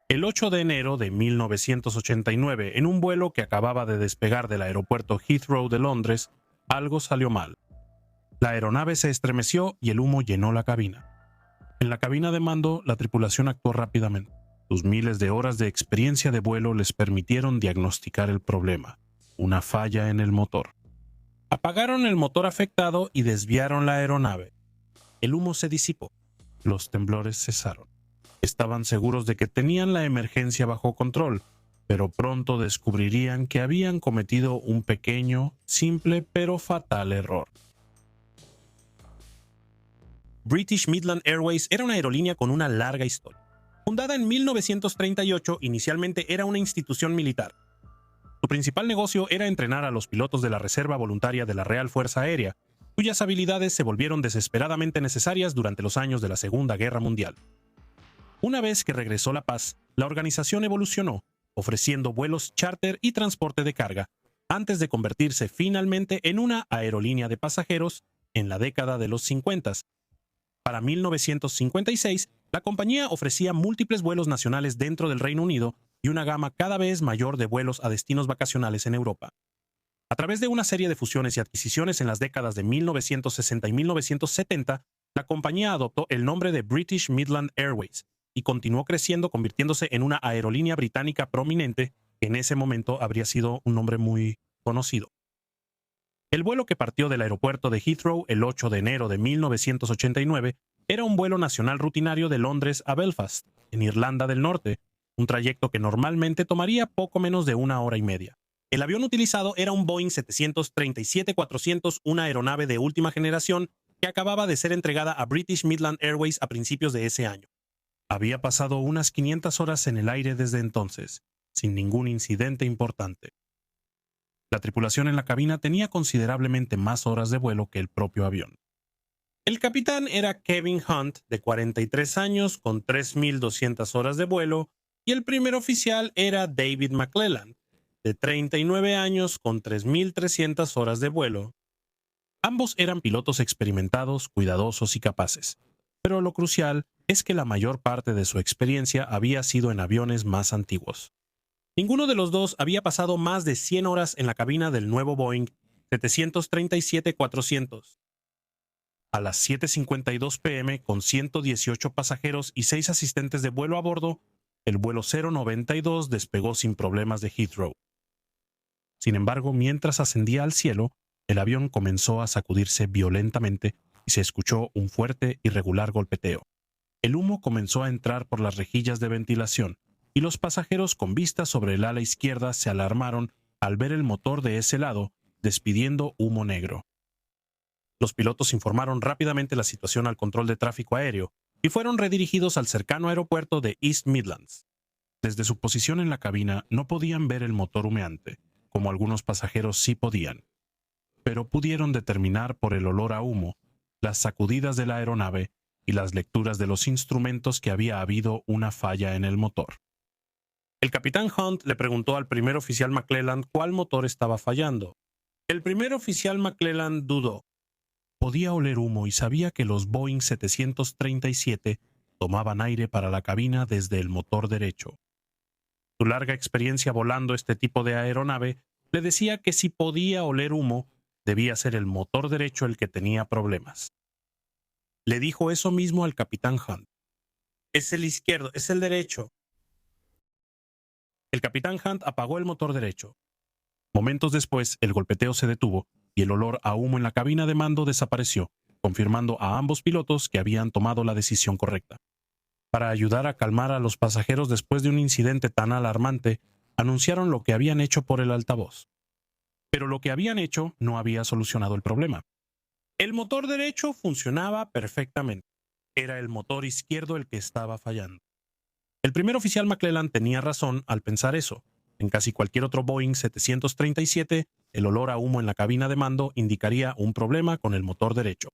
El 8 de enero de 1989, en un vuelo que acababa de despegar del aeropuerto Heathrow de Londres, algo salió mal. La aeronave se estremeció y el humo llenó la cabina. En la cabina de mando, la tripulación actuó rápidamente. Sus miles de horas de experiencia de vuelo les permitieron diagnosticar el problema: una falla en el motor. Apagaron el motor afectado y desviaron la aeronave. El humo se disipó. Los temblores cesaron. Estaban seguros de que tenían la emergencia bajo control, pero pronto descubrirían que habían cometido un pequeño, simple pero fatal error. British Midland Airways era una aerolínea con una larga historia. Fundada en 1938, inicialmente era una institución militar. Su principal negocio era entrenar a los pilotos de la Reserva Voluntaria de la Real Fuerza Aérea, cuyas habilidades se volvieron desesperadamente necesarias durante los años de la Segunda Guerra Mundial. Una vez que regresó la paz, la organización evolucionó, ofreciendo vuelos charter y transporte de carga, antes de convertirse finalmente en una aerolínea de pasajeros en la década de los 50. Para 1956, la compañía ofrecía múltiples vuelos nacionales dentro del Reino Unido y una gama cada vez mayor de vuelos a destinos vacacionales en Europa. A través de una serie de fusiones y adquisiciones en las décadas de 1960 y 1970, la compañía adoptó el nombre de British Midland Airways y continuó creciendo, convirtiéndose en una aerolínea británica prominente que en ese momento habría sido un nombre muy conocido. El vuelo que partió del aeropuerto de Heathrow el 8 de enero de 1989 era un vuelo nacional rutinario de Londres a Belfast, en Irlanda del Norte, un trayecto que normalmente tomaría poco menos de 1 hora y media. El avión utilizado era un Boeing 737-400, una aeronave de última generación que acababa de ser entregada a British Midland Airways a principios de ese año. Había pasado unas 500 horas en el aire desde entonces, sin ningún incidente importante. La tripulación en la cabina tenía considerablemente más horas de vuelo que el propio avión. El capitán era Kevin Hunt, de 43 años, con 3.200 horas de vuelo, y el primer oficial era David McClelland, de 39 años, con 3.300 horas de vuelo. Ambos eran pilotos experimentados, cuidadosos y capaces, pero lo crucial es que la mayor parte de su experiencia había sido en aviones más antiguos. Ninguno de los dos había pasado más de 100 horas en la cabina del nuevo Boeing 737-400. A las 7:52 p.m., con 118 pasajeros y 6 asistentes de vuelo a bordo, el vuelo 092 despegó sin problemas de Heathrow. Sin embargo, mientras ascendía al cielo, el avión comenzó a sacudirse violentamente y se escuchó un fuerte y regular golpeteo. El humo comenzó a entrar por las rejillas de ventilación, y los pasajeros con vista sobre el ala izquierda se alarmaron al ver el motor de ese lado despidiendo humo negro. Los pilotos informaron rápidamente la situación al control de tráfico aéreo y fueron redirigidos al cercano aeropuerto de East Midlands. Desde su posición en la cabina no podían ver el motor humeante, como algunos pasajeros sí podían, pero pudieron determinar por el olor a humo, las sacudidas de la aeronave y las lecturas de los instrumentos que había habido una falla en el motor. El capitán Hunt le preguntó al primer oficial McClelland cuál motor estaba fallando. El primer oficial McClelland dudó. Podía oler humo y sabía que los Boeing 737 tomaban aire para la cabina desde el motor derecho. Su larga experiencia volando este tipo de aeronave le decía que si podía oler humo, debía ser el motor derecho el que tenía problemas. Le dijo eso mismo al capitán Hunt. Es el izquierdo, es el derecho. El capitán Hunt apagó el motor derecho. Momentos después, el golpeteo se detuvo y el olor a humo en la cabina de mando desapareció, confirmando a ambos pilotos que habían tomado la decisión correcta. Para ayudar a calmar a los pasajeros después de un incidente tan alarmante, anunciaron lo que habían hecho por el altavoz. Pero lo que habían hecho no había solucionado el problema. El motor derecho funcionaba perfectamente. Era el motor izquierdo el que estaba fallando. El primer oficial McClelland tenía razón al pensar eso. En casi cualquier otro Boeing 737, el olor a humo en la cabina de mando indicaría un problema con el motor derecho.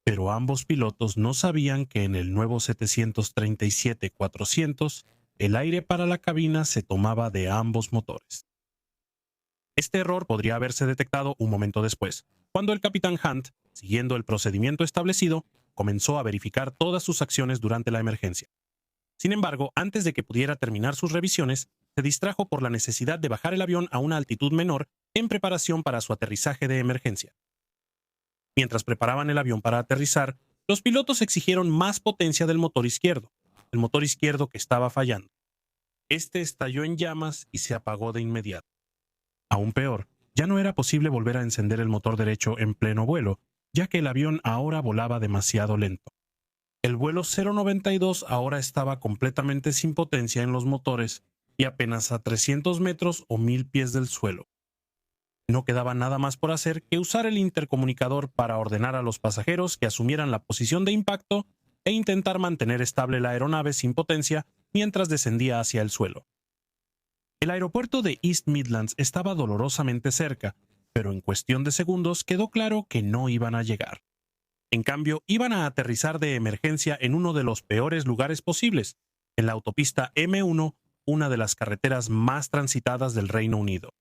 Pero ambos pilotos no sabían que en el nuevo 737-400 el aire para la cabina se tomaba de ambos motores. Este error podría haberse detectado un momento después, cuando el capitán Hunt, siguiendo el procedimiento establecido, comenzó a verificar todas sus acciones durante la emergencia. Sin embargo, antes de que pudiera terminar sus revisiones, se distrajo por la necesidad de bajar el avión a una altitud menor en preparación para su aterrizaje de emergencia. Mientras preparaban el avión para aterrizar, los pilotos exigieron más potencia del motor izquierdo, el motor izquierdo que estaba fallando. Este estalló en llamas y se apagó de inmediato. Aún peor, ya no era posible volver a encender el motor derecho en pleno vuelo, ya que el avión ahora volaba demasiado lento. El vuelo 092 ahora estaba completamente sin potencia en los motores y apenas a 300 metros o 1000 pies del suelo. No quedaba nada más por hacer que usar el intercomunicador para ordenar a los pasajeros que asumieran la posición de impacto e intentar mantener estable la aeronave sin potencia mientras descendía hacia el suelo. El aeropuerto de East Midlands estaba dolorosamente cerca, pero en cuestión de segundos quedó claro que no iban a llegar. En cambio, iban a aterrizar de emergencia en uno de los peores lugares posibles, en la autopista M1, una de las carreteras más transitadas del Reino Unido.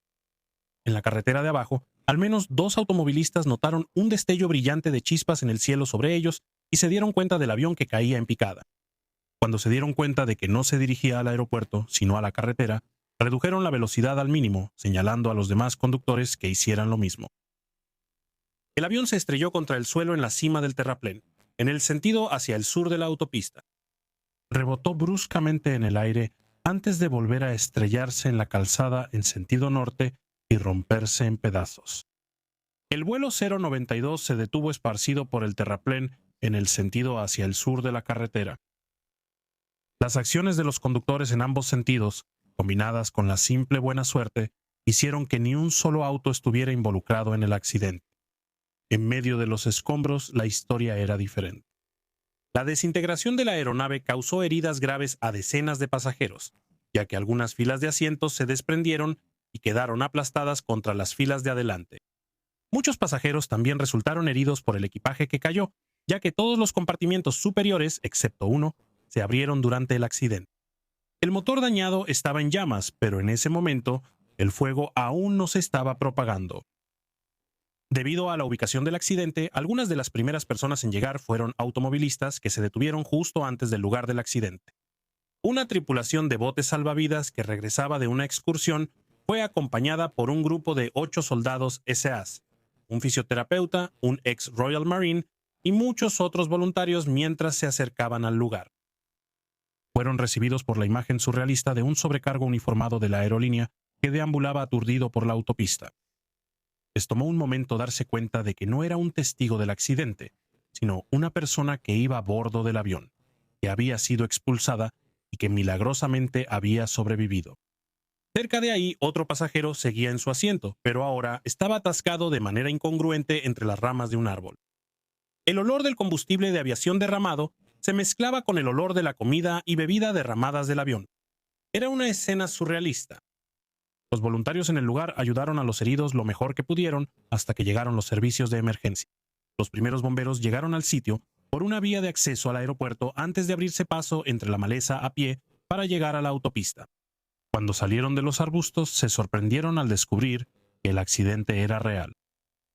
En la carretera de abajo, al menos 2 automovilistas notaron un destello brillante de chispas en el cielo sobre ellos y se dieron cuenta del avión que caía en picada. Cuando se dieron cuenta de que no se dirigía al aeropuerto, sino a la carretera, redujeron la velocidad al mínimo, señalando a los demás conductores que hicieran lo mismo. El avión se estrelló contra el suelo en la cima del terraplén, en el sentido hacia el sur de la autopista. Rebotó bruscamente en el aire antes de volver a estrellarse en la calzada en sentido norte y romperse en pedazos. El vuelo 092 se detuvo esparcido por el terraplén en el sentido hacia el sur de la carretera. Las acciones de los conductores en ambos sentidos, combinadas con la simple buena suerte, hicieron que ni un solo auto estuviera involucrado en el accidente. En medio de los escombros, la historia era diferente. La desintegración de la aeronave causó heridas graves a decenas de pasajeros, ya que algunas filas de asientos se desprendieron y quedaron aplastadas contra las filas de adelante. Muchos pasajeros también resultaron heridos por el equipaje que cayó, ya que todos los compartimientos superiores, excepto uno, se abrieron durante el accidente. El motor dañado estaba en llamas, pero en ese momento el fuego aún no se estaba propagando. Debido a la ubicación del accidente, algunas de las primeras personas en llegar fueron automovilistas que se detuvieron justo antes del lugar del accidente. Una tripulación de botes salvavidas que regresaba de una excursión fue acompañada por un grupo de 8 soldados SAS, un fisioterapeuta, un ex Royal Marine y muchos otros voluntarios mientras se acercaban al lugar. Fueron recibidos por la imagen surrealista de un sobrecargo uniformado de la aerolínea que deambulaba aturdido por la autopista. Les tomó un momento darse cuenta de que no era un testigo del accidente, sino una persona que iba a bordo del avión, que había sido expulsada y que milagrosamente había sobrevivido. Cerca de ahí, otro pasajero seguía en su asiento, pero ahora estaba atascado de manera incongruente entre las ramas de un árbol. El olor del combustible de aviación derramado se mezclaba con el olor de la comida y bebida derramadas del avión. Era una escena surrealista. Los voluntarios en el lugar ayudaron a los heridos lo mejor que pudieron hasta que llegaron los servicios de emergencia. Los primeros bomberos llegaron al sitio por una vía de acceso al aeropuerto antes de abrirse paso entre la maleza a pie para llegar a la autopista. Cuando salieron de los arbustos, se sorprendieron al descubrir que el accidente era real.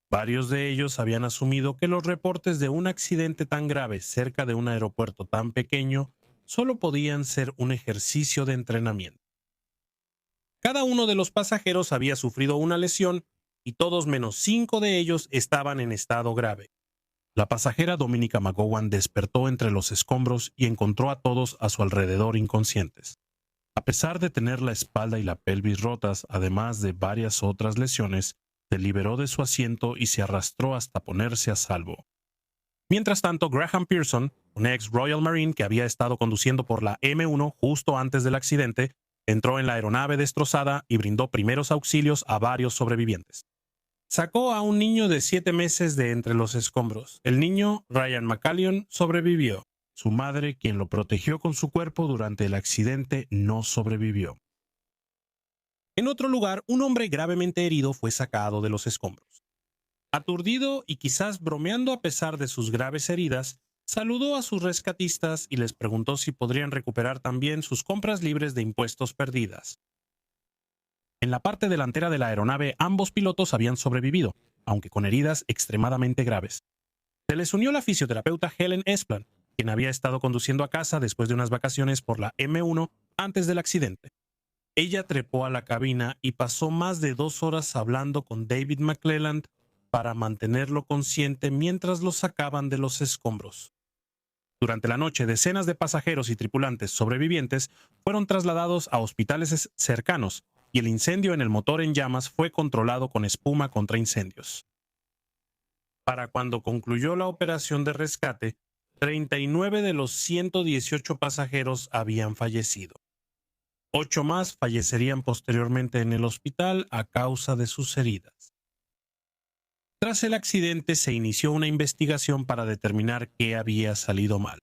Varios de ellos habían asumido que los reportes de un accidente tan grave cerca de un aeropuerto tan pequeño solo podían ser un ejercicio de entrenamiento. Cada uno de los pasajeros había sufrido una lesión y todos menos 5 de ellos estaban en estado grave. La pasajera Dominica McGowan despertó entre los escombros y encontró a todos a su alrededor inconscientes. A pesar de tener la espalda y la pelvis rotas, además de varias otras lesiones, se liberó de su asiento y se arrastró hasta ponerse a salvo. Mientras tanto, Graham Pearson, un ex Royal Marine que había estado conduciendo por la M1 justo antes del accidente, entró en la aeronave destrozada y brindó primeros auxilios a varios sobrevivientes. Sacó a un niño de 7 meses de entre los escombros. El niño, Ryan McCallion, sobrevivió. Su madre, quien lo protegió con su cuerpo durante el accidente, no sobrevivió. En otro lugar, un hombre gravemente herido fue sacado de los escombros. Aturdido y quizás bromeando a pesar de sus graves heridas, saludó a sus rescatistas y les preguntó si podrían recuperar también sus compras libres de impuestos perdidas. En la parte delantera de la aeronave, ambos pilotos habían sobrevivido, aunque con heridas extremadamente graves. Se les unió la fisioterapeuta Helen Esplan, quien había estado conduciendo a casa después de unas vacaciones por la M1 antes del accidente. Ella trepó a la cabina y pasó más de 2 horas hablando con David McClelland para mantenerlo consciente mientras lo sacaban de los escombros. Durante la noche, decenas de pasajeros y tripulantes sobrevivientes fueron trasladados a hospitales cercanos y el incendio en el motor en llamas fue controlado con espuma contra incendios. Para cuando concluyó la operación de rescate, 39 de los 118 pasajeros habían fallecido. 8 más fallecerían posteriormente en el hospital a causa de sus heridas. Tras el accidente se inició una investigación para determinar qué había salido mal.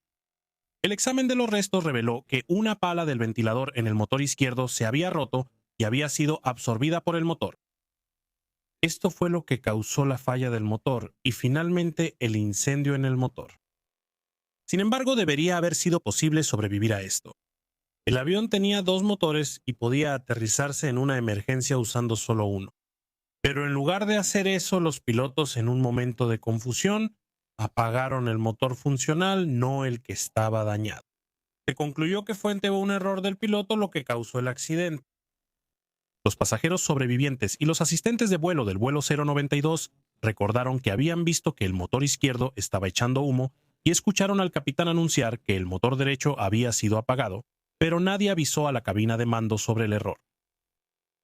El examen de los restos reveló que una pala del ventilador en el motor izquierdo se había roto y había sido absorbida por el motor. Esto fue lo que causó la falla del motor y finalmente el incendio en el motor. Sin embargo, debería haber sido posible sobrevivir a esto. El avión tenía 2 motores y podía aterrizarse en una emergencia usando solo uno. Pero en lugar de hacer eso, los pilotos, en un momento de confusión, apagaron el motor funcional, no el que estaba dañado. Se concluyó que fue un error del piloto lo que causó el accidente. Los pasajeros sobrevivientes y los asistentes de vuelo del vuelo 092 recordaron que habían visto que el motor izquierdo estaba echando humo y escucharon al capitán anunciar que el motor derecho había sido apagado, pero nadie avisó a la cabina de mando sobre el error.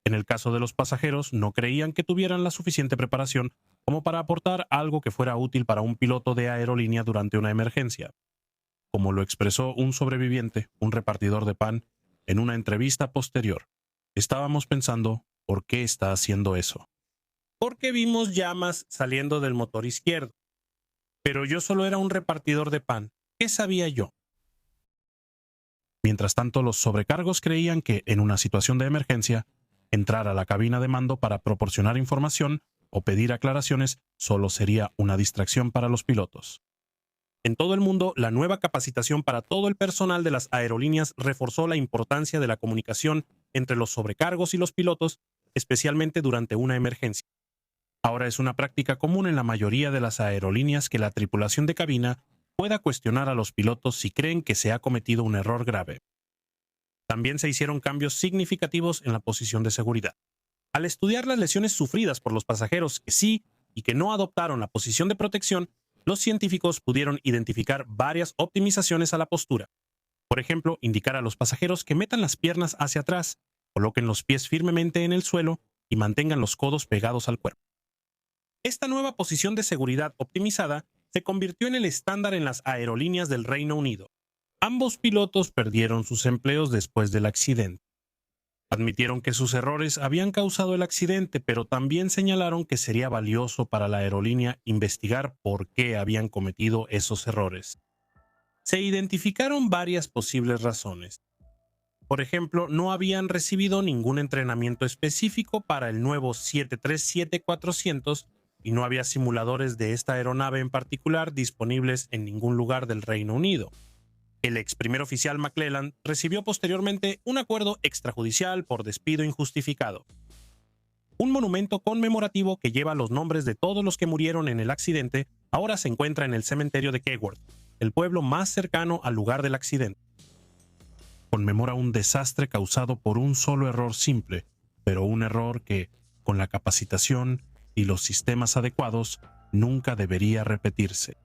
En el caso de los pasajeros, no creían que tuvieran la suficiente preparación como para aportar algo que fuera útil para un piloto de aerolínea durante una emergencia. Como lo expresó un sobreviviente, un repartidor de pan, en una entrevista posterior, estábamos pensando, ¿por qué está haciendo eso? Porque vimos llamas saliendo del motor izquierdo. Pero yo solo era un repartidor de pan. ¿Qué sabía yo? Mientras tanto, los sobrecargos creían que, en una situación de emergencia, entrar a la cabina de mando para proporcionar información o pedir aclaraciones solo sería una distracción para los pilotos. En todo el mundo, la nueva capacitación para todo el personal de las aerolíneas reforzó la importancia de la comunicación entre los sobrecargos y los pilotos, especialmente durante una emergencia. Ahora es una práctica común en la mayoría de las aerolíneas que la tripulación de cabina pueda cuestionar a los pilotos si creen que se ha cometido un error grave. También se hicieron cambios significativos en la posición de seguridad. Al estudiar las lesiones sufridas por los pasajeros que sí y que no adoptaron la posición de protección, los científicos pudieron identificar varias optimizaciones a la postura. Por ejemplo, indicar a los pasajeros que metan las piernas hacia atrás, coloquen los pies firmemente en el suelo y mantengan los codos pegados al cuerpo. Esta nueva posición de seguridad optimizada se convirtió en el estándar en las aerolíneas del Reino Unido. Ambos pilotos perdieron sus empleos después del accidente. Admitieron que sus errores habían causado el accidente, pero también señalaron que sería valioso para la aerolínea investigar por qué habían cometido esos errores. Se identificaron varias posibles razones. Por ejemplo, no habían recibido ningún entrenamiento específico para el nuevo 737-400 y no había simuladores de esta aeronave en particular disponibles en ningún lugar del Reino Unido. El ex primer oficial McClelland recibió posteriormente un acuerdo extrajudicial por despido injustificado. Un monumento conmemorativo que lleva los nombres de todos los que murieron en el accidente ahora se encuentra en el cementerio de Keyworth, el pueblo más cercano al lugar del accidente. Conmemora un desastre causado por un solo error simple, pero un error que, con la capacitación y los sistemas adecuados, nunca debería repetirse.